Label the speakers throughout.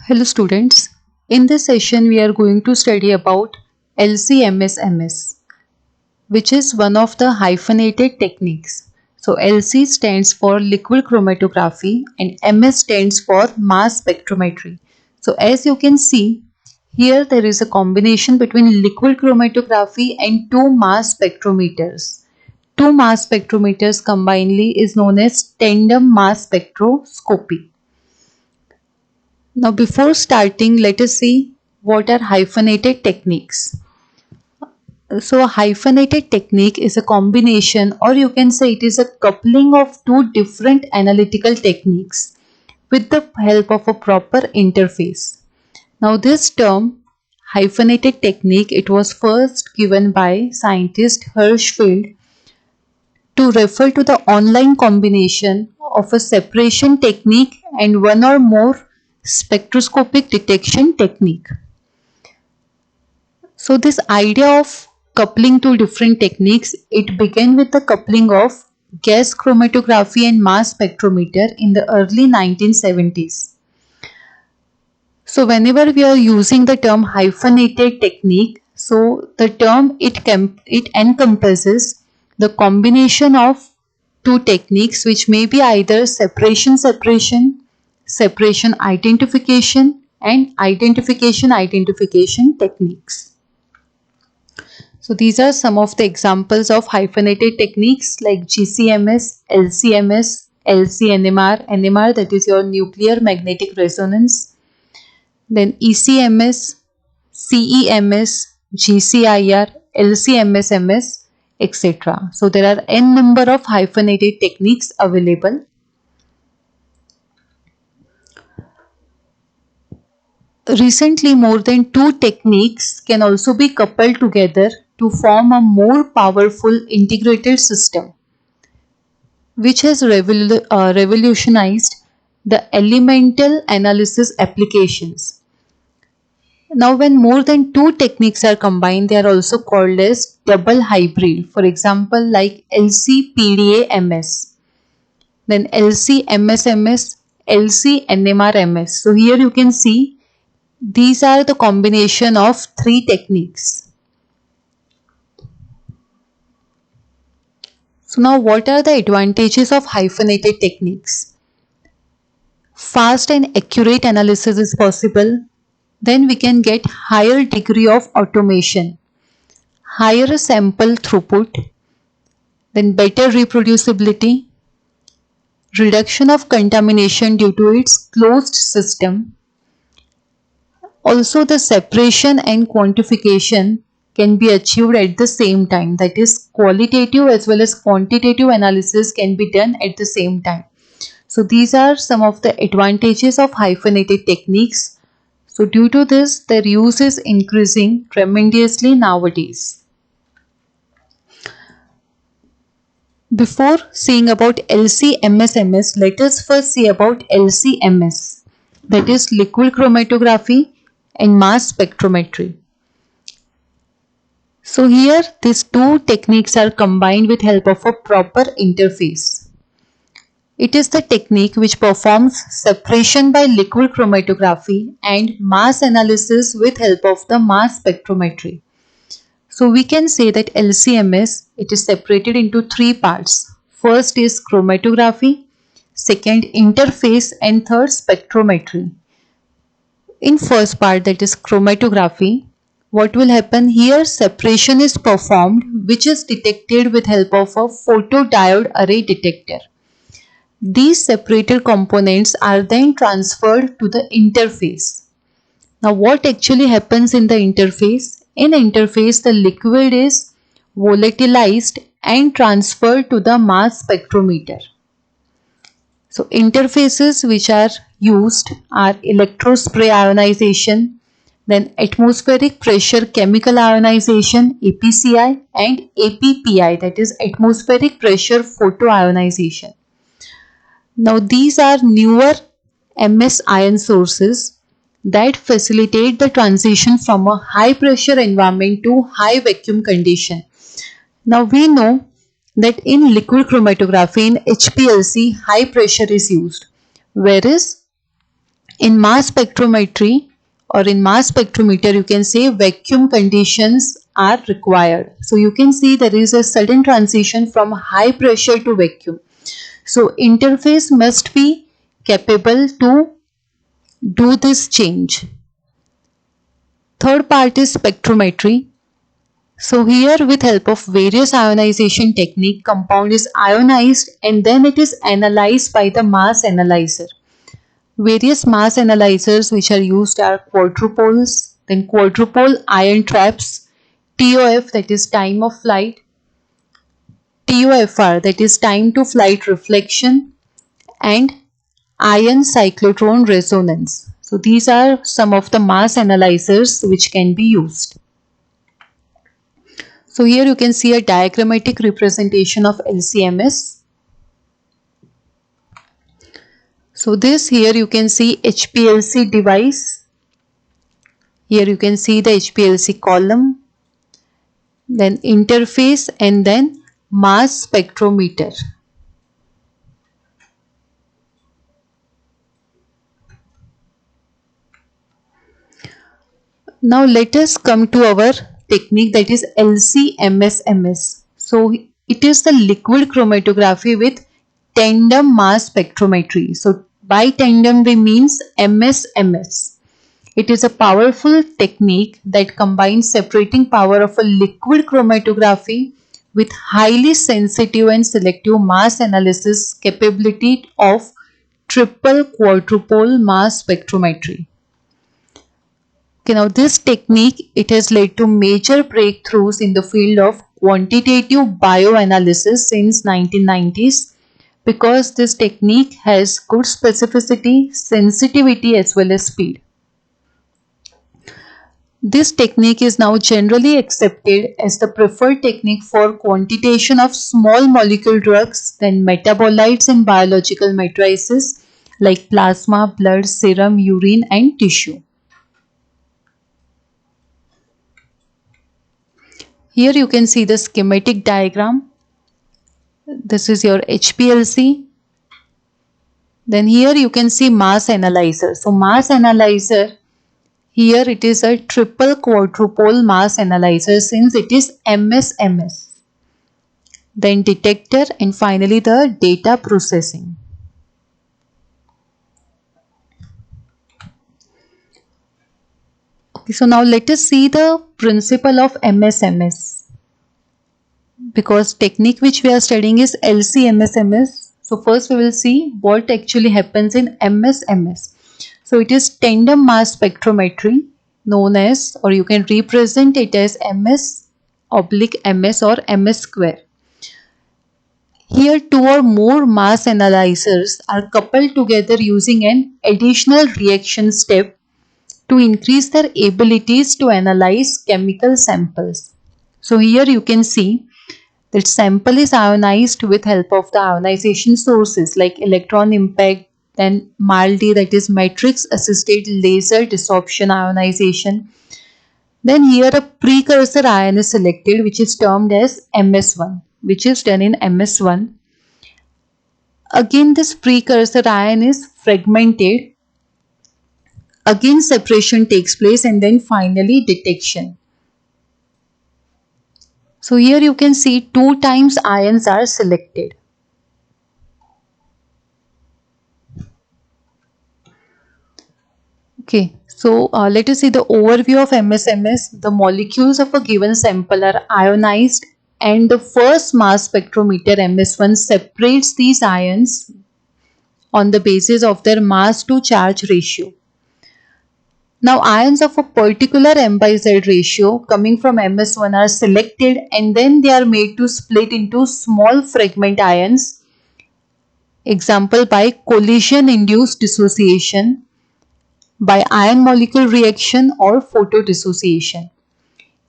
Speaker 1: Hello students, in this session we are going to study about LC-MS-MS, which is one of the hyphenated techniques. So LC stands for liquid chromatography and MS stands for mass spectrometry. So as you can see, here there is a combination between liquid chromatography and two mass spectrometers. Two mass spectrometers combinedly is known as tandem mass spectroscopy. Now before starting, let us see what are hyphenated techniques. So a hyphenated technique is a combination, or you can say it is a coupling of two different analytical techniques with the help of a proper interface. Now this term hyphenated technique, it was first given by scientist Hirschfeld to refer to the online combination of a separation technique and one or more spectroscopic detection technique. So this idea of coupling two different techniques, it began with the coupling of gas chromatography and mass spectrometer in the early 1970s. So whenever we are using the term hyphenated technique, so the term it encompasses the combination of two techniques which may be either separation identification and identification techniques. So these are some of the examples of hyphenated techniques like GCMS, LCMS, LCNMR, NMR, that is your nuclear magnetic resonance, then ECMS, CEMS, GCIR, LCMS-MS, etc. So there are n number of hyphenated techniques available. Recently, more than two techniques can also be coupled together to form a more powerful integrated system, which has revolutionized the elemental analysis applications. Now, when more than two techniques are combined, they are also called as double hybrid. For example, like LC-PDA-MS, then LC-MS-MS, LC-NMR-MS. So here you can see these are the combination of three techniques. So now what are the advantages of hyphenated techniques? Fast and accurate analysis is possible. Then we can get higher degree of automation, higher sample throughput, then better reproducibility, reduction of contamination due to its closed system. Also the separation and quantification can be achieved at the same time, that is qualitative as well as quantitative analysis can be done at the same time. So these are some of the advantages of hyphenated techniques. So due to this, their use is increasing tremendously nowadays. Before seeing about LC-MS-MS, let us first see about LC-MS, that is liquid chromatography and mass spectrometry. So here these two techniques are combined with help of a proper interface. It is the technique which performs separation by liquid chromatography and mass analysis with help of the mass spectrometry. So we can say that LC-MS, it is separated into three parts. First is chromatography, second interface, and third spectrometry. In first part, that is chromatography, what will happen here? Separation is performed which is detected with help of a photodiode array detector. These separated components are then transferred to the interface. Now what actually happens in the interface? In interface, the liquid is volatilized and transferred to the mass spectrometer. So interfaces which are used are electrospray ionization, then atmospheric pressure chemical ionization APCI and APPI, that is atmospheric pressure photoionization. Now these are newer MS ion sources that facilitate the transition from a high pressure environment to high vacuum condition. Now we know that in liquid chromatography, in HPLC, high pressure is used, whereas In mass spectrometry or in mass spectrometer, you can say vacuum conditions are required. So you can see there is a sudden transition from high pressure to vacuum. So interface must be capable to do this change. Third part is spectrometry. So here with help of various ionization technique, compound is ionized and then it is analyzed by the mass analyzer. Various mass analyzers which are used are quadrupoles, then quadrupole ion traps, TOF that is time of flight, TOFR that is time to flight reflection, and ion cyclotron resonance. So these are some of the mass analyzers which can be used. So here you can see a diagrammatic representation of LC-MS. So this here you can see HPLC device. Here you can see the HPLC column, then interface and then mass spectrometer. Now let us come to our technique, that is LC-MS. So it is the liquid chromatography with tandem mass spectrometry. So by tandem we means MS-MS. It is a powerful technique that combines separating power of a liquid chromatography with highly sensitive and selective mass analysis capability of triple quadrupole mass spectrometry. Okay, now this technique, it has led to major breakthroughs in the field of quantitative bioanalysis since 1990s, because this technique has good specificity, sensitivity as well as speed. This technique is now generally accepted as the preferred technique for quantitation of small molecule drugs, then metabolites in biological matrices like plasma, blood, serum, urine and tissue. Here you can see the schematic diagram. This is your HPLC. Then here you can see mass analyzer. So mass analyzer, here it is a triple quadrupole mass analyzer since it is MS-MS. Then detector and finally the data processing. Okay, so now let us see the principle of MS-MS. Because technique which we are studying is LC-MS. So first we will see what actually happens in MS-MS. So it is tandem mass spectrometry known as, or you can represent it as MS/MS or MS square. Here two or more mass analyzers are coupled together using an additional reaction step to increase their abilities to analyze chemical samples. So here you can see that sample is ionized with help of the ionization sources like electron impact, then MALDI, that is matrix assisted laser desorption ionization. Then here a precursor ion is selected which is termed as MS1, which is done in MS1. Again this precursor ion is fragmented. Again separation takes place and then finally detection. So here you can see 2 times ions are selected. Okay, so let us see the overview of MS-MS. The molecules of a given sample are ionized and the first mass spectrometer MS1 separates these ions on the basis of their mass to charge ratio. Now ions of a particular M/Z ratio coming from MS1 are selected and then they are made to split into small fragment ions. Example by collision induced dissociation, by ion molecule reaction or photodissociation.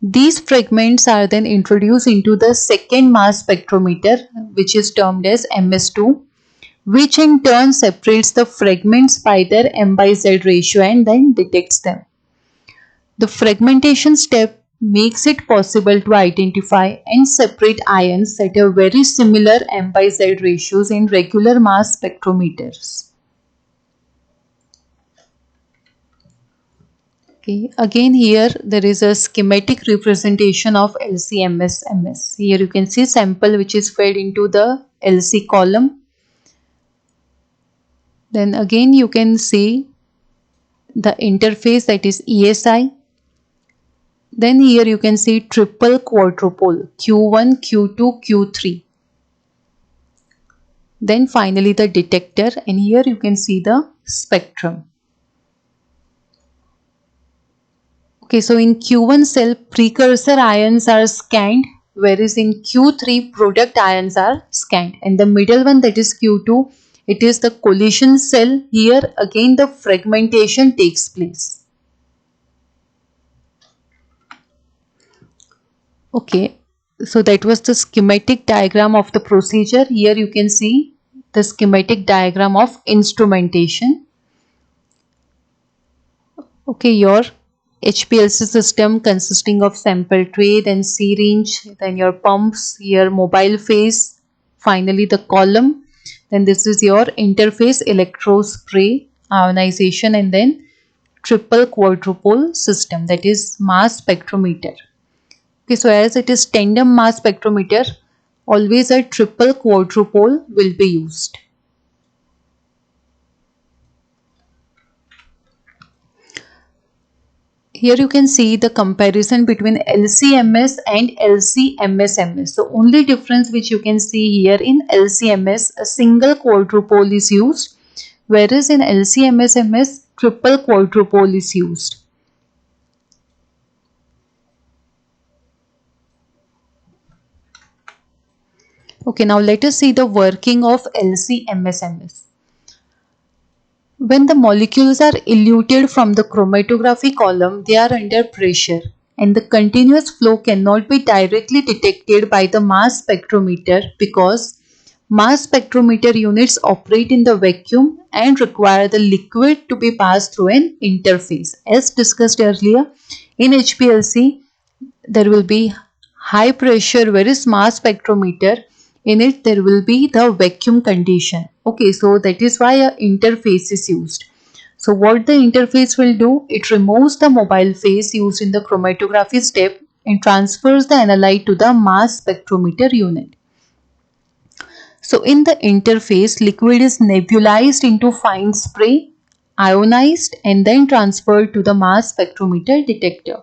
Speaker 1: These fragments are then introduced into the second mass spectrometer which is termed as MS2, which in turn separates the fragments by their M/Z ratio and then detects them. The fragmentation step makes it possible to identify and separate ions that have very similar M/Z ratios in regular mass spectrometers. Okay, again here there is a schematic representation of LC-MS. Here you can see sample which is fed into the LC column. Then again you can see the interface, that is ESI. Then here you can see triple quadrupole Q1, Q2, Q3. Then finally the detector, and here you can see the spectrum. Okay, so in Q1 cell precursor ions are scanned, whereas in Q3 product ions are scanned, and the middle one, that is Q2, it is the collision cell. Here again the fragmentation takes place. Okay, so that was the schematic diagram of the procedure. Here you can see the schematic diagram of instrumentation. Okay, your HPLC system consisting of sample tray, then syringe, then your pumps, your mobile phase, finally the column. Then this is your interface electrospray, ionization, and then triple quadrupole system, that is mass spectrometer. Okay, so as it is tandem mass spectrometer, always a triple quadrupole will be used. Here you can see the comparison between LC-MS and LC-MS. So only difference which you can see here, in LC-MS a single quadrupole is used, whereas in LC-MS triple quadrupole is used. Okay, now let us see the working of LC-MS. When the molecules are eluted from the chromatography column, they are under pressure, and the continuous flow cannot be directly detected by the mass spectrometer because mass spectrometer units operate in the vacuum and require the liquid to be passed through an interface. As discussed earlier, in HPLC there will be high pressure, whereas mass spectrometer, in it there will be the vacuum condition. Okay, so that is why a interface is used. So what the interface will do, it removes the mobile phase used in the chromatography step and transfers the analyte to the mass spectrometer unit. So in the interface, liquid is nebulized into fine spray, ionized, and then transferred to the mass spectrometer detector.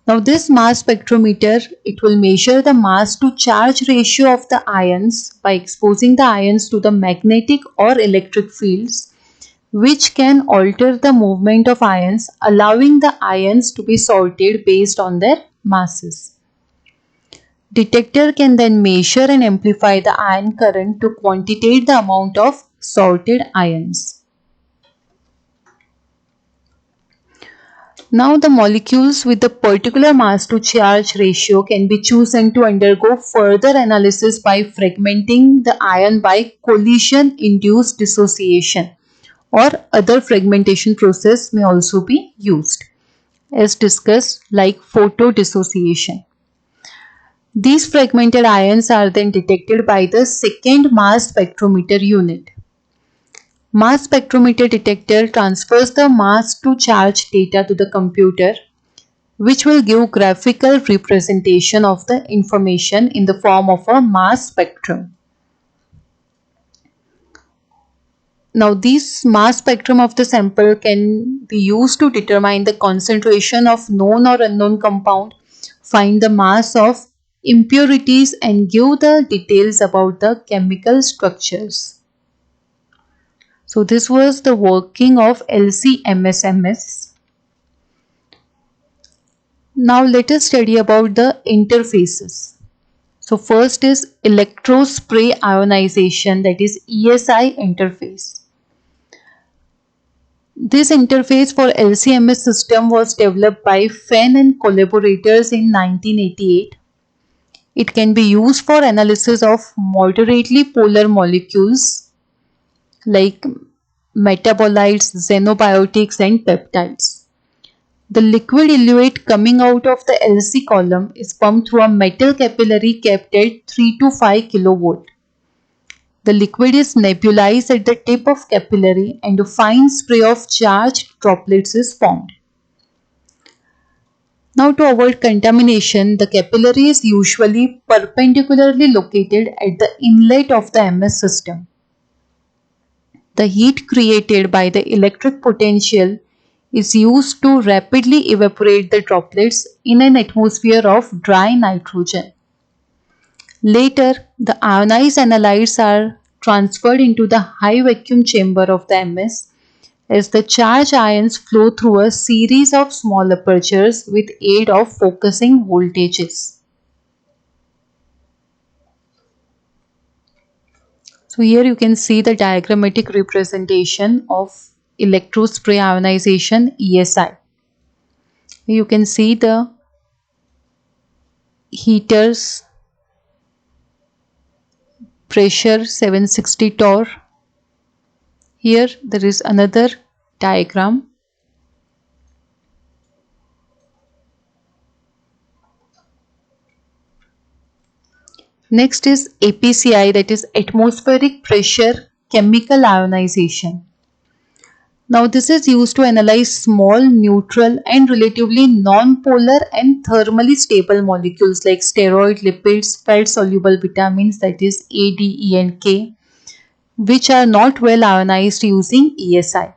Speaker 1: Now this mass spectrometer, it will measure the mass to charge ratio of the ions by exposing the ions to the magnetic or electric fields, which can alter the movement of ions, allowing the ions to be sorted based on their masses. Detector can then measure and amplify the ion current to quantitate the amount of sorted ions. Now the molecules with the particular mass to charge ratio can be chosen to undergo further analysis by fragmenting the ion by collision induced dissociation, or other fragmentation process may also be used, as discussed, like photodissociation. These fragmented ions are then detected by the second mass spectrometer unit. Mass spectrometer detector transfers the mass to charge data to the computer, which will give graphical representation of the information in the form of a mass spectrum. Now this mass spectrum of the sample can be used to determine the concentration of known or unknown compound, find the mass of impurities, and give the details about the chemical structures. So this was the working of LC-MS. Now let us study about the interfaces. So first is electrospray ionization, that is ESI interface. This interface for LC-MS system was developed by Fenn and collaborators in 1988. It can be used for analysis of moderately polar molecules like metabolites, xenobiotics, and peptides. The liquid eluate coming out of the LC column is pumped through a metal capillary kept at 3 to 5 kV. The liquid is nebulized at the tip of capillary and a fine spray of charged droplets is formed. Now, to avoid contamination, the capillary is usually perpendicularly located at the inlet of the MS system. The heat created by the electric potential is used to rapidly evaporate the droplets in an atmosphere of dry nitrogen. Later, the ionized analytes are transferred into the high vacuum chamber of the MS as the charged ions flow through a series of small apertures with aid of focusing voltages. So here you can see the diagrammatic representation of electrospray ionization ESI. You can see the heaters, pressure 760 torr. Here there is another diagram. Next is APCI, that is atmospheric pressure chemical ionization. Now this is used to analyze small, neutral and relatively non-polar and thermally stable molecules like steroid, lipids, fat-soluble vitamins, that is A, D, E and K, which are not well ionized using ESI.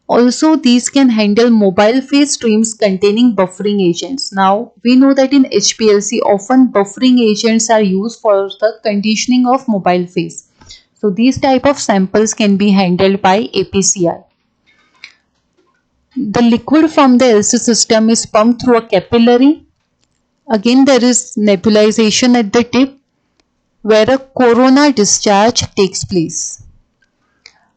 Speaker 1: Also, these can handle mobile phase streams containing buffering agents. Now, we know that in HPLC, often buffering agents are used for the conditioning of mobile phase. So, these type of samples can be handled by APCI. The liquid from the LC system is pumped through a capillary. Again, there is nebulization at the tip where a corona discharge takes place.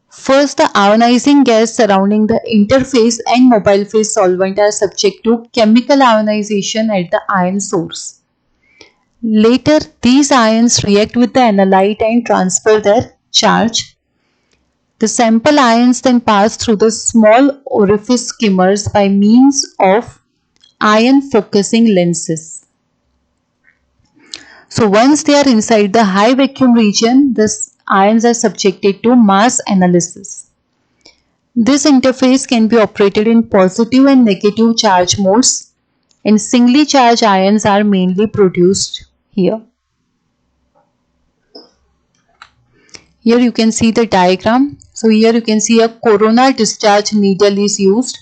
Speaker 1: First, the ionizing gas surrounding the interface and mobile phase solvent are subject to chemical ionization at the ion source. Later, these ions react with the analyte and transfer their charge. The sample ions then pass through the small orifice skimmers by means of ion focusing lenses. So once they are inside the high vacuum region, the ions are subjected to mass analysis. This interface can be operated in positive and negative charge modes, and singly charged ions are mainly produced here. Here you can see the diagram. So here you can see a corona discharge needle is used,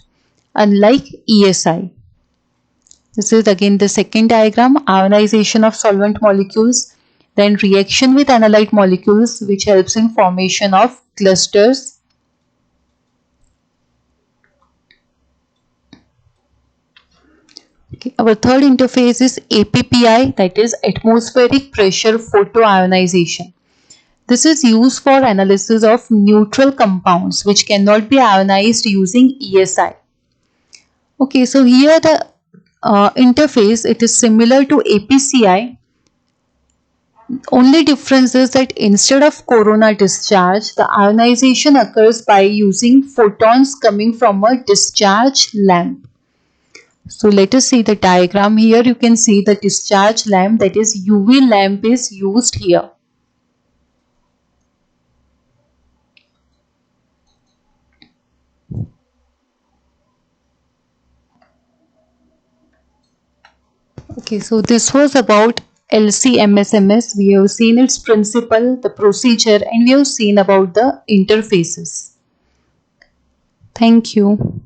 Speaker 1: unlike ESI. This is again the second diagram, ionization of solvent molecules, then reaction with analyte molecules, which helps in formation of clusters. Okay, our third interface is APPI, that is atmospheric pressure photoionization. This is used for analysis of neutral compounds which cannot be ionized using ESI. Okay, so here the interface, it is similar to APCI. Only difference is that instead of corona discharge, the ionization occurs by using photons coming from a discharge lamp. So let us see the diagram. Here you can see the discharge lamp, that is UV lamp is used here. Okay, so this was about LC-MS/MS. We have seen its principle, the procedure, and we have seen about the interfaces. Thank you.